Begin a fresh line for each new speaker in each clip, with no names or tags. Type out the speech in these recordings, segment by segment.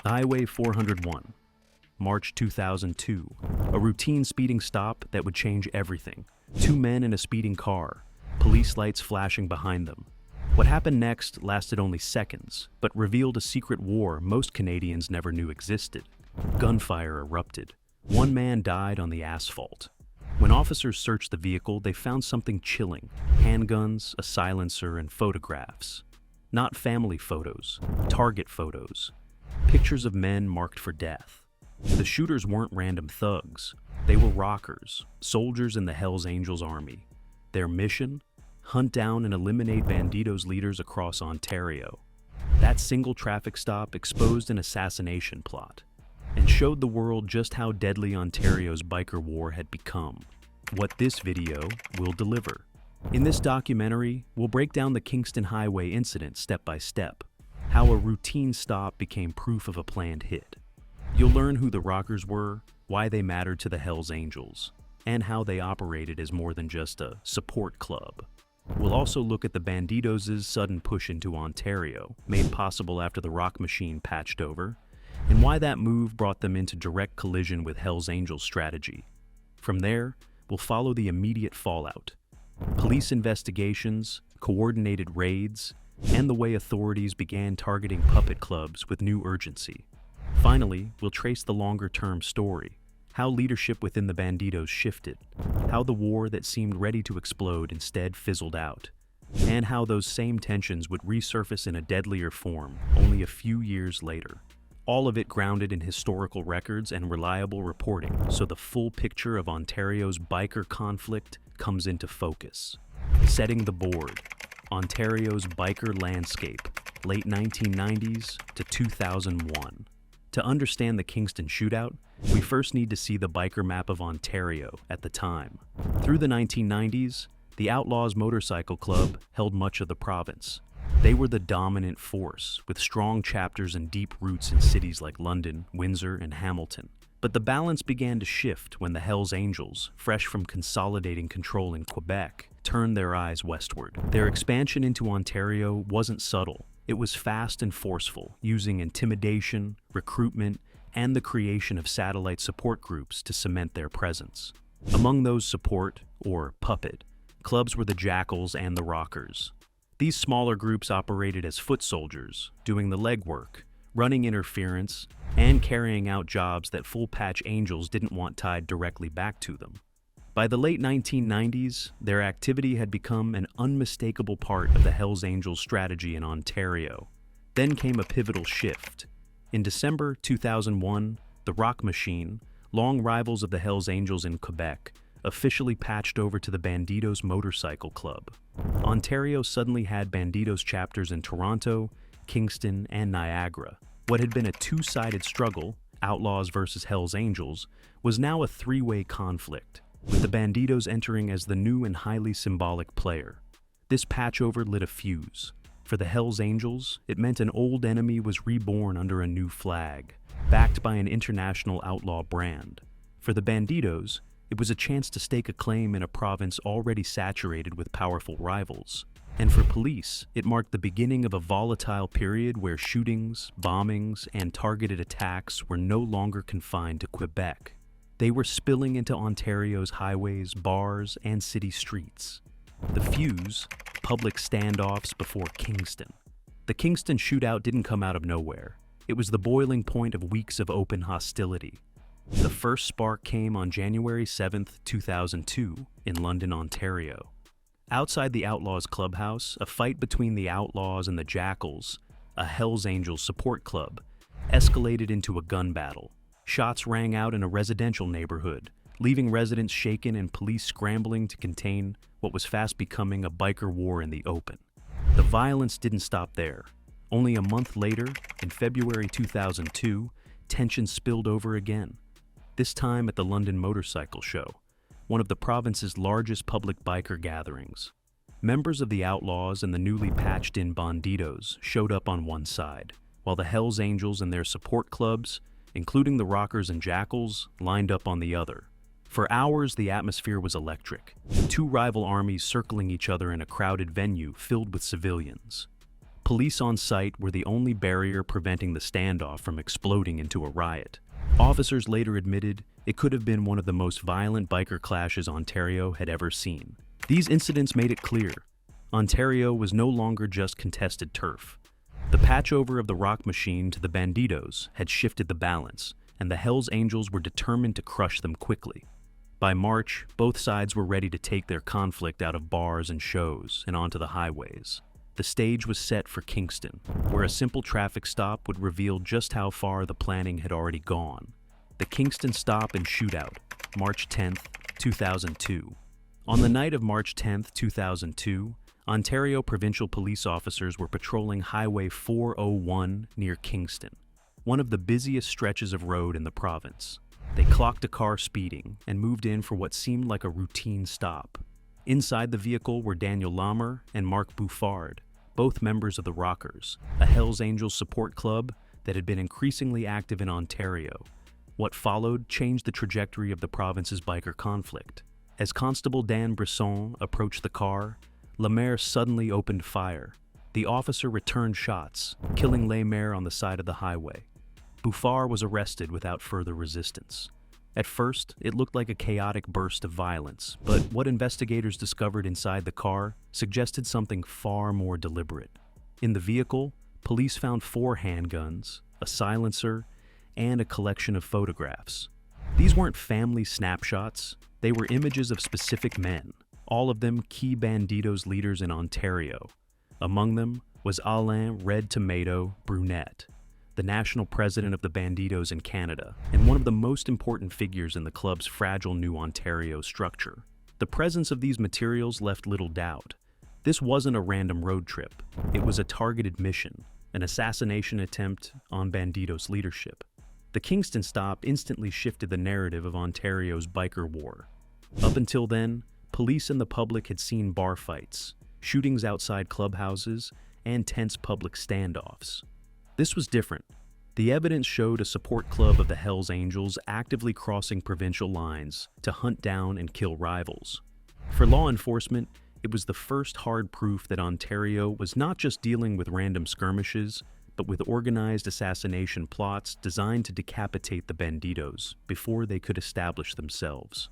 Highway 401, March 2002. A routine speeding stop that would change everything. Two men in a speeding car, police lights flashing behind them. What happened next lasted only seconds, but revealed a secret war most Canadians never knew existed. Gunfire erupted. One man died on the asphalt. When officers searched the vehicle, they found something chilling: handguns, a silencer, and photographs. Not family photos, target photos. Pictures of men marked for death. The shooters weren't random thugs. They were rockers, soldiers in the Hells Angels army. Their mission? Hunt down and eliminate Bandidos leaders across Ontario. That single traffic stop exposed an assassination plot and showed the world just how deadly Ontario's biker war had become. What this video will deliver. In this documentary, we'll break down the Kingston Highway incident step by step, how a routine stop became proof of a planned hit. You'll learn who the rockers were, why they mattered to the Hells Angels, and how they operated as more than just a support club. We'll also look at the Bandidos' sudden push into Ontario, made possible after the rock machine patched over, and why that move brought them into direct collision with Hells Angels strategy. From there, we'll follow the immediate fallout. Police investigations, coordinated raids, and the way authorities began targeting puppet clubs with new urgency. Finally, we'll trace the longer-term story, how leadership within the Bandidos shifted, how the war that seemed ready to explode instead fizzled out, and how those same tensions would resurface in a deadlier form only a few years later. All of it grounded in historical records and reliable reporting, so the full picture of Ontario's biker conflict comes into focus. Setting the board: Ontario's biker landscape, late 1990s to 2001. To understand the Kingston shootout, we first need to see the biker map of Ontario at the time. Through the 1990s, the Outlaws Motorcycle Club held much of the province. They were the dominant force, with strong chapters and deep roots in cities like London, Windsor, and Hamilton. But the balance began to shift when the Hells Angels, fresh from consolidating control in Quebec, turned their eyes westward. Their expansion into Ontario wasn't subtle. It was fast and forceful, using intimidation, recruitment, and the creation of satellite support groups to cement their presence. Among those support, or puppet, clubs were the Jackals and the Rockers. These smaller groups operated as foot soldiers, doing the legwork, running interference, and carrying out jobs that full-patch Angels didn't want tied directly back to them. By the late 1990s, their activity had become an unmistakable part of the Hells Angels strategy in Ontario. Then came a pivotal shift. In December 2001, the Rock Machine, long rivals of the Hells Angels in Quebec, officially patched over to the Bandidos Motorcycle Club. Ontario suddenly had Bandidos chapters in Toronto, Kingston, and Niagara. What had been a two-sided struggle, Outlaws versus Hells Angels, was now a three-way conflict, with the Bandidos entering as the new and highly symbolic player. This patchover lit a fuse. For the Hells Angels, it meant an old enemy was reborn under a new flag, backed by an international outlaw brand. For the Bandidos, it was a chance to stake a claim in a province already saturated with powerful rivals. And for police, it marked the beginning of a volatile period where shootings, bombings, and targeted attacks were no longer confined to Quebec. They were spilling into Ontario's highways, bars, and city streets. The fuse: public standoffs before Kingston. The Kingston shootout didn't come out of nowhere. It was the boiling point of weeks of open hostility. The first spark came on January 7, 2002, in London, Ontario. Outside the Outlaws clubhouse, a fight between the Outlaws and the Jackals, a Hells Angels support club, escalated into a gun battle. Shots rang out in a residential neighborhood, leaving residents shaken and police scrambling to contain what was fast becoming a biker war in the open. The violence didn't stop there. Only a month later, in February 2002, tension spilled over again. This time at the London Motorcycle Show, one of the province's largest public biker gatherings. Members of the Outlaws and the newly patched-in Bandidos showed up on one side, while the Hells Angels and their support clubs, including the Rockers and Jackals, lined up on the other. For hours, the atmosphere was electric, two rival armies circling each other in a crowded venue filled with civilians. Police on site were the only barrier preventing the standoff from exploding into a riot. Officers later admitted it could have been one of the most violent biker clashes Ontario had ever seen. These incidents made it clear Ontario was no longer just contested turf. The patchover of the rock machine to the Bandidos had shifted the balance, and the Hells Angels were determined to crush them quickly. By March, both sides were ready to take their conflict out of bars and shows and onto the highways. The stage was set for Kingston, where a simple traffic stop would reveal just how far the planning had already gone. The Kingston Stop and Shootout, March 10, 2002. On the night of March 10, 2002, Ontario provincial police officers were patrolling Highway 401 near Kingston, one of the busiest stretches of road in the province. They clocked a car speeding and moved in for what seemed like a routine stop. Inside the vehicle were Daniel Lammer and Mark Bouffard, both members of the Rockers, a Hells Angels support club that had been increasingly active in Ontario. What followed changed the trajectory of the province's biker conflict. As Constable Dan Brisson approached the car, Lemaire suddenly opened fire. The officer returned shots, killing Lemaire on the side of the highway. Bouffard was arrested without further resistance. At first, it looked like a chaotic burst of violence, but what investigators discovered inside the car suggested something far more deliberate. In the vehicle, police found 4 handguns, a silencer, and a collection of photographs. These weren't family snapshots, they were images of specific men, all of them key Bandidos leaders in Ontario. Among them was Alain Red Tomato Brunette, the national president of the Bandidos in Canada, and one of the most important figures in the club's fragile new Ontario structure. The presence of these materials left little doubt. This wasn't a random road trip. It was a targeted mission, an assassination attempt on Bandidos' leadership. The Kingston stop instantly shifted the narrative of Ontario's biker war. Up until then, police and the public had seen bar fights, shootings outside clubhouses, and tense public standoffs. This was different. The evidence showed a support club of the Hells Angels actively crossing provincial lines to hunt down and kill rivals. For law enforcement, it was the first hard proof that Ontario was not just dealing with random skirmishes, but with organized assassination plots designed to decapitate the Bandidos before they could establish themselves.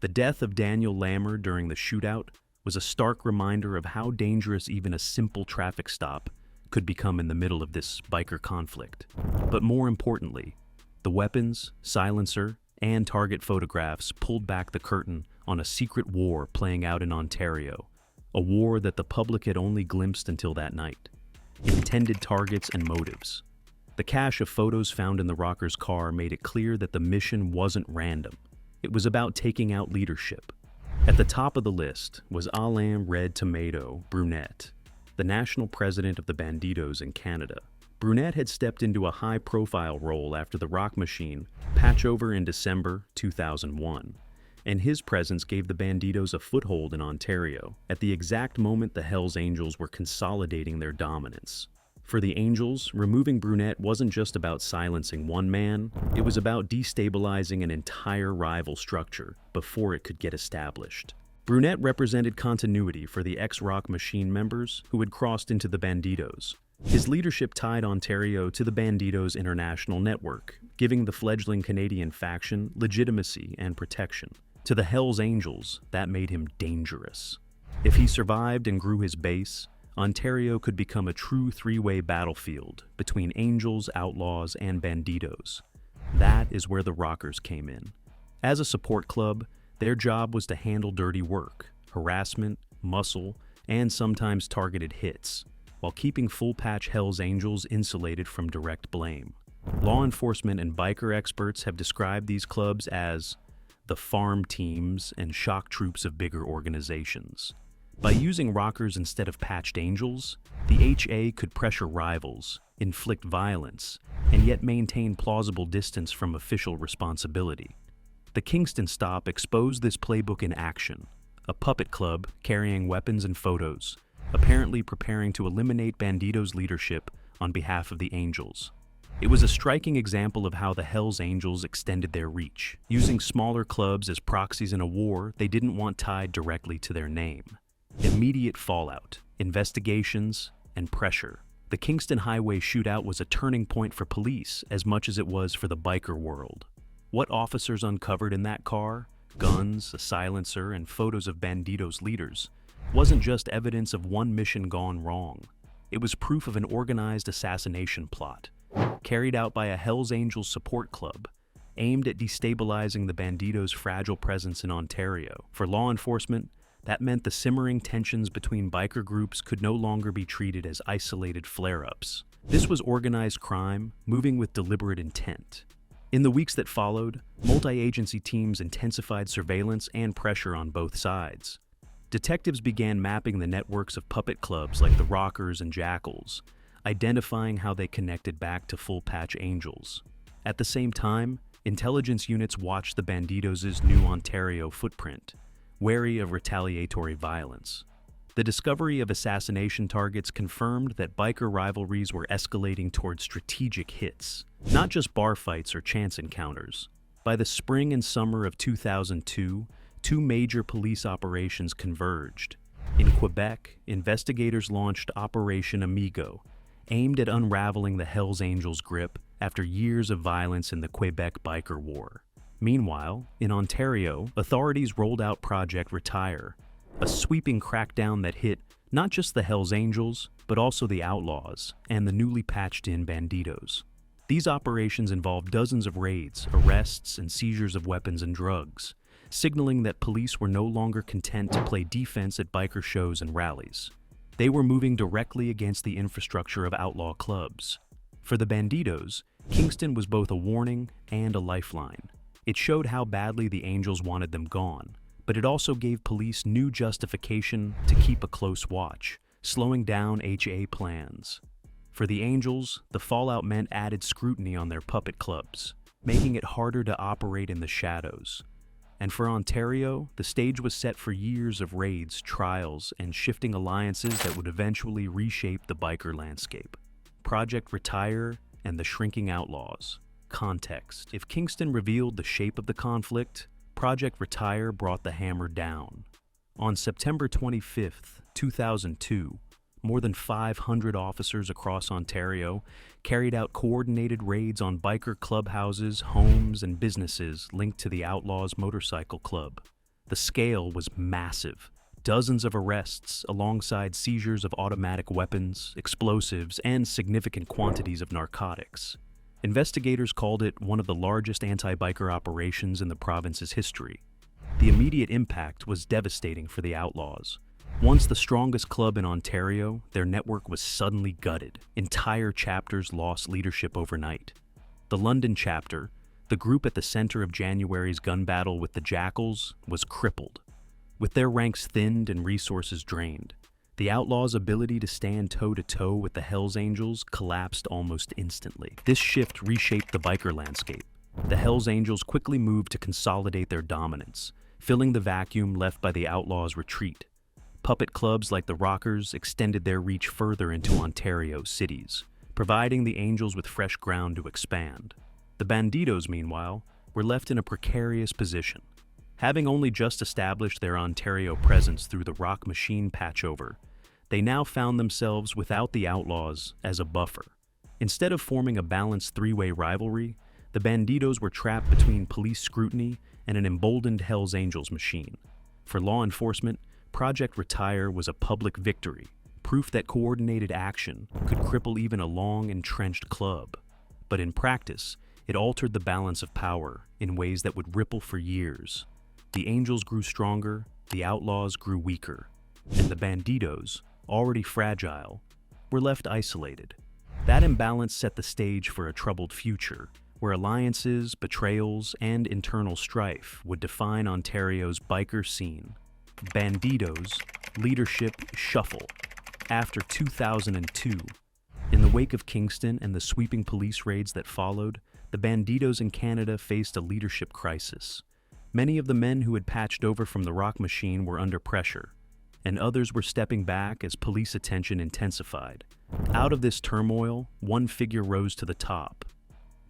The death of Daniel Lammer during the shootout was a stark reminder of how dangerous even a simple traffic stop could become in the middle of this biker conflict. But more importantly, the weapons, silencer, and target photographs pulled back the curtain on a secret war playing out in Ontario, a war that the public had only glimpsed until that night. Intended targets and motives. The cache of photos found in the Rockers' car made it clear that the mission wasn't random. It was about taking out leadership. At the top of the list was Alain Red Tomato Brunette, the national president of the Bandidos in Canada. Brunette had stepped into a high-profile role after the Rock Machine patchover in December 2001, and his presence gave the Bandidos a foothold in Ontario at the exact moment the Hells Angels were consolidating their dominance. For the Angels, removing Brunette wasn't just about silencing one man, it was about destabilizing an entire rival structure before it could get established. Brunette represented continuity for the ex-Rock Machine members who had crossed into the Bandidos. His leadership tied Ontario to the Bandidos International Network, giving the fledgling Canadian faction legitimacy and protection. To the Hells Angels, that made him dangerous. If he survived and grew his base, Ontario could become a true three-way battlefield between Angels, Outlaws, and Bandidos. That is where the Rockers came in. As a support club, their job was to handle dirty work, harassment, muscle, and sometimes targeted hits, while keeping full-patch Hells Angels insulated from direct blame. Law enforcement and biker experts have described these clubs as the farm teams and shock troops of bigger organizations. By using Rockers instead of patched Angels, the HA could pressure rivals, inflict violence, and yet maintain plausible distance from official responsibility. The Kingston stop exposed this playbook in action, a puppet club carrying weapons and photos, apparently preparing to eliminate Bandidos' leadership on behalf of the Angels. It was a striking example of how the Hells Angels extended their reach, using smaller clubs as proxies in a war they didn't want tied directly to their name. Immediate fallout, investigations, and pressure. The Kingston Highway shootout was a turning point for police as much as it was for the biker world. What officers uncovered in that car, guns, a silencer, and photos of Bandidos leaders, wasn't just evidence of one mission gone wrong. It was proof of an organized assassination plot, carried out by a Hells Angels support club, aimed at destabilizing the Bandidos' fragile presence in Ontario. For law enforcement, that meant the simmering tensions between biker groups could no longer be treated as isolated flare-ups. This was organized crime, moving with deliberate intent. In the weeks that followed, multi-agency teams intensified surveillance and pressure on both sides. Detectives began mapping the networks of puppet clubs like the Rockers and Jackals, identifying how they connected back to full-patch Angels. At the same time, intelligence units watched the Bandidos' new Ontario footprint, wary of retaliatory violence. The discovery of assassination targets confirmed that biker rivalries were escalating toward strategic hits, not just bar fights or chance encounters. By the spring and summer of 2002, two major police operations converged. In Quebec, investigators launched Operation Amigo, aimed at unraveling the Hells Angels' grip after years of violence in the Quebec biker war. Meanwhile, in Ontario, authorities rolled out Project Retire, a sweeping crackdown that hit not just the Hells Angels, but also the Outlaws and the newly patched-in Bandidos. These operations involved dozens of raids, arrests, and seizures of weapons and drugs, signaling that police were no longer content to play defense at biker shows and rallies. They were moving directly against the infrastructure of outlaw clubs. For the Bandidos, Kingston was both a warning and a lifeline. It showed how badly the Angels wanted them gone, but it also gave police new justification to keep a close watch, slowing down HA plans. For the Angels, the fallout meant added scrutiny on their puppet clubs, making it harder to operate in the shadows. And for Ontario, the stage was set for years of raids, trials, and shifting alliances that would eventually reshape the biker landscape. Project Retire and the shrinking Outlaws. Context. If Kingston revealed the shape of the conflict, Project Retire brought the hammer down. On September 25, 2002, more than 500 officers across Ontario carried out coordinated raids on biker clubhouses, homes, and businesses linked to the Outlaws Motorcycle Club. The scale was massive. Dozens of arrests, alongside seizures of automatic weapons, explosives, and significant quantities of narcotics. Investigators called it one of the largest anti-biker operations in the province's history. The immediate impact was devastating for the Outlaws. Once the strongest club in Ontario, their network was suddenly gutted. Entire chapters lost leadership overnight. The London chapter, the group at the center of January's gun battle with the Jackals, was crippled. With their ranks thinned and resources drained, the Outlaws' ability to stand toe-to-toe with the Hells Angels collapsed almost instantly. This shift reshaped the biker landscape. The Hells Angels quickly moved to consolidate their dominance, filling the vacuum left by the Outlaws' retreat. Puppet clubs like the Rockers extended their reach further into Ontario cities, providing the Angels with fresh ground to expand. The Bandidos, meanwhile, were left in a precarious position. Having only just established their Ontario presence through the Rock Machine patchover, they now found themselves without the Outlaws as a buffer. Instead of forming a balanced three-way rivalry, the Bandidos were trapped between police scrutiny and an emboldened Hells Angels machine. For law enforcement, Project Retire was a public victory, proof that coordinated action could cripple even a long-entrenched club. But in practice, it altered the balance of power in ways that would ripple for years. The Angels grew stronger, the Outlaws grew weaker, and the Bandidos, already fragile, were left isolated. That imbalance set the stage for a troubled future, where alliances, betrayals, and internal strife would define Ontario's biker scene. Bandidos, leadership shuffle. After 2002, in the wake of Kingston and the sweeping police raids that followed, the Bandidos in Canada faced a leadership crisis. Many of the men who had patched over from the Rock Machine were under pressure, and others were stepping back as police attention intensified. Out of this turmoil, one figure rose to the top.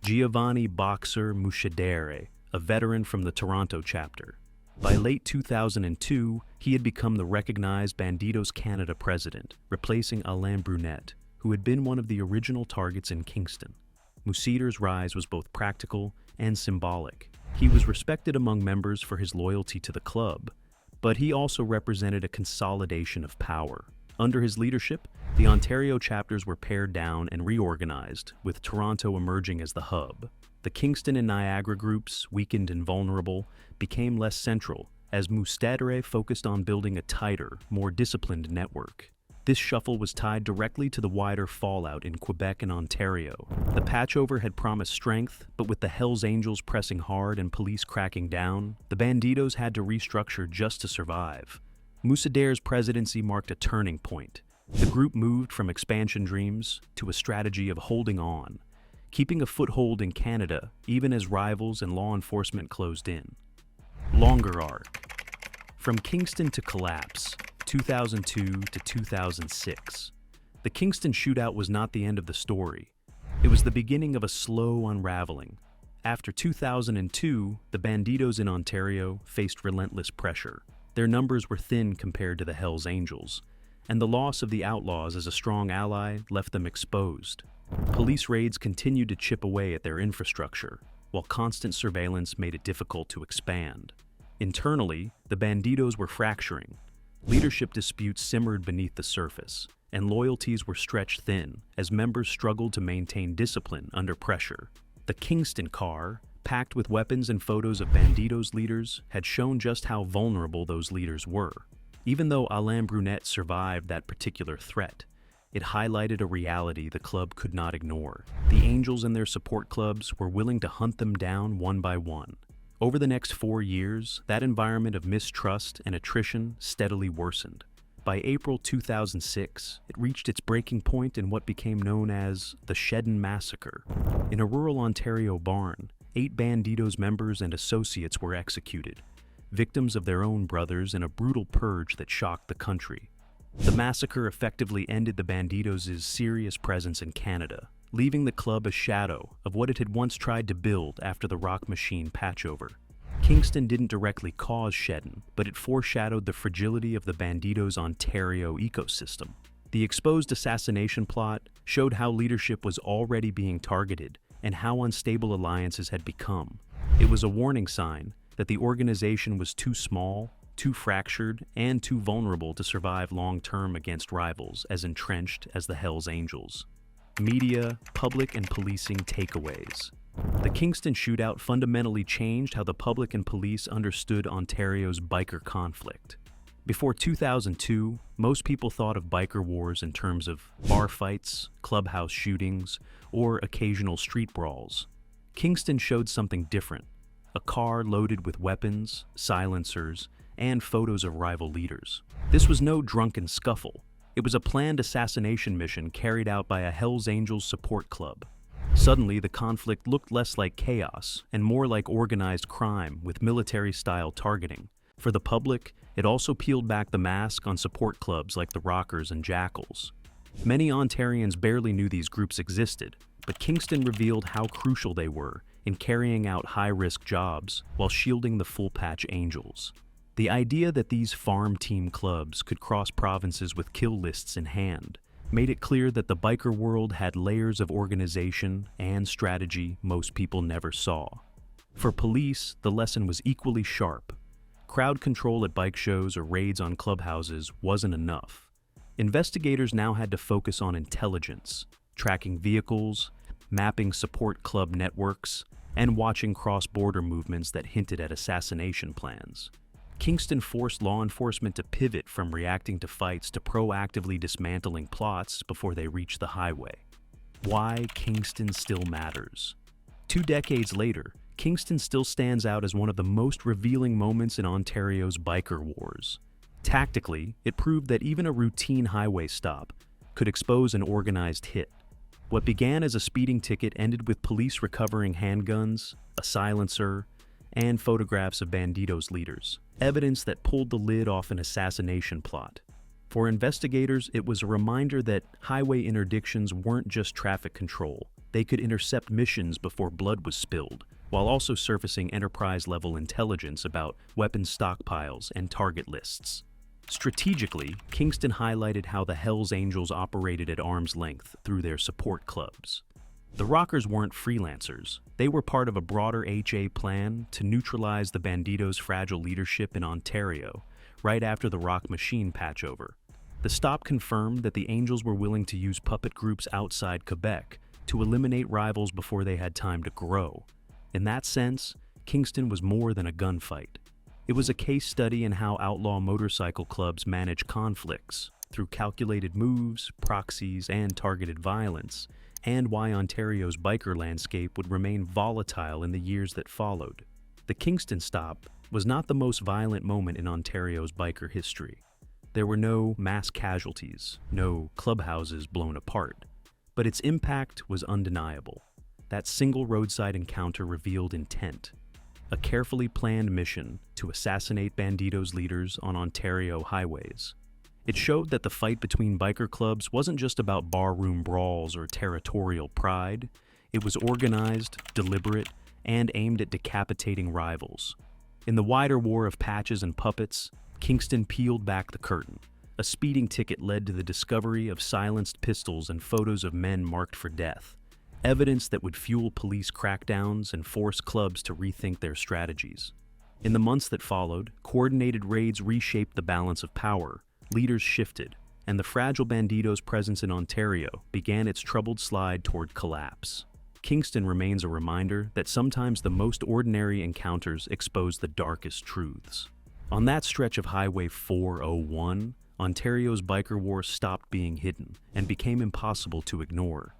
Giovanni Boxer Mushadere, a veteran from the Toronto chapter. By late 2002, he had become the recognized Bandidos Canada president, replacing Alain Brunet, who had been one of the original targets in Kingston. Musiter's rise was both practical and symbolic. He was respected among members for his loyalty to the club, but he also represented a consolidation of power. Under his leadership, the Ontario chapters were pared down and reorganized, with Toronto emerging as the hub. The Kingston and Niagara groups, weakened and vulnerable, became less central, as Mustere focused on building a tighter, more disciplined network. This shuffle was tied directly to the wider fallout in Quebec and Ontario. The patchover had promised strength, but with the Hells Angels pressing hard and police cracking down, the Bandidos had to restructure just to survive. Musite's presidency marked a turning point. The group moved from expansion dreams to a strategy of holding on, keeping a foothold in Canada even as rivals and law enforcement closed in. Longer arc. From Kingston to collapse, 2002 to 2006. The Kingston shootout was not the end of the story. It was the beginning of a slow unraveling. After 2002, the Bandidos in Ontario faced relentless pressure. Their numbers were thin compared to the Hells Angels, and the loss of the Outlaws as a strong ally left them exposed. Police raids continued to chip away at their infrastructure, while constant surveillance made it difficult to expand. Internally, the Bandidos were fracturing. Leadership disputes simmered beneath the surface, and loyalties were stretched thin as members struggled to maintain discipline under pressure. The Kingston car, packed with weapons and photos of Bandidos leaders, had shown just how vulnerable those leaders were. Even though Alain Brunet survived that particular threat, it highlighted a reality the club could not ignore. The Angels and their support clubs were willing to hunt them down one by one. Over the next 4 years, that environment of mistrust and attrition steadily worsened. By April 2006, it reached its breaking point in what became known as the Shedden Massacre. In a rural Ontario barn, 8 Bandidos members and associates were executed, victims of their own brothers in a brutal purge that shocked the country. The massacre effectively ended the Bandidos' serious presence in Canada, leaving the club a shadow of what it had once tried to build after the Rock Machine patchover. Kingston didn't directly cause Shedden, but it foreshadowed the fragility of the Bandidos' Ontario ecosystem. The exposed assassination plot showed how leadership was already being targeted and how unstable alliances had become. It was a warning sign that the organization was too small, too fractured, and too vulnerable to survive long-term against rivals as entrenched as the Hells Angels. Media, public, and policing takeaways. The Kingston shootout fundamentally changed how the public and police understood Ontario's biker conflict. Before 2002, most people thought of biker wars in terms of bar fights, clubhouse shootings, or occasional street brawls. Kingston showed something different: a car loaded with weapons, silencers, and photos of rival leaders. This was no drunken scuffle. It was a planned assassination mission carried out by a Hells Angels support club. Suddenly, the conflict looked less like chaos and more like organized crime with military-style targeting. For the public, it also peeled back the mask on support clubs like the Rockers and Jackals. Many Ontarians barely knew these groups existed, but Kingston revealed how crucial they were in carrying out high-risk jobs while shielding the full-patch Angels. The idea that these farm team clubs could cross provinces with kill lists in hand made it clear that the biker world had layers of organization and strategy most people never saw. For police, the lesson was equally sharp. Crowd control at bike shows or raids on clubhouses wasn't enough. Investigators now had to focus on intelligence, tracking vehicles, mapping support club networks, and watching cross-border movements that hinted at assassination plans. Kingston forced law enforcement to pivot from reacting to fights to proactively dismantling plots before they reached the highway. Why Kingston still matters. 2 decades later, Kingston still stands out as one of the most revealing moments in Ontario's biker wars. Tactically, it proved that even a routine highway stop could expose an organized hit. What began as a speeding ticket ended with police recovering handguns, a silencer, and photographs of Bandidos leaders, evidence that pulled the lid off an assassination plot. For investigators, it was a reminder that highway interdictions weren't just traffic control. They could intercept missions before blood was spilled, while also surfacing enterprise-level intelligence about weapons stockpiles and target lists. Strategically, Kingston highlighted how the Hells Angels operated at arm's length through their support clubs. The Rockers weren't freelancers. They were part of a broader HA plan to neutralize the Bandidos' fragile leadership in Ontario, right after the Rock Machine patchover. The stop confirmed that the Angels were willing to use puppet groups outside Quebec to eliminate rivals before they had time to grow. In that sense, Kingston was more than a gunfight. It was a case study in how outlaw motorcycle clubs manage conflicts through calculated moves, proxies, and targeted violence, and why Ontario's biker landscape would remain volatile in the years that followed. The Kingston stop was not the most violent moment in Ontario's biker history. There were no mass casualties, no clubhouses blown apart, but its impact was undeniable. That single roadside encounter revealed intent, a carefully planned mission to assassinate Bandidos leaders on Ontario highways. It showed that the fight between biker clubs wasn't just about barroom brawls or territorial pride. It was organized, deliberate, and aimed at decapitating rivals. In the wider war of patches and puppets, Kingston peeled back the curtain. A speeding ticket led to the discovery of silenced pistols and photos of men marked for death, evidence that would fuel police crackdowns and force clubs to rethink their strategies. In the months that followed, coordinated raids reshaped the balance of power, leaders shifted, and the fragile Bandidos' presence in Ontario began its troubled slide toward collapse. Kingston remains a reminder that sometimes the most ordinary encounters expose the darkest truths. On that stretch of Highway 401, Ontario's biker war stopped being hidden and became impossible to ignore.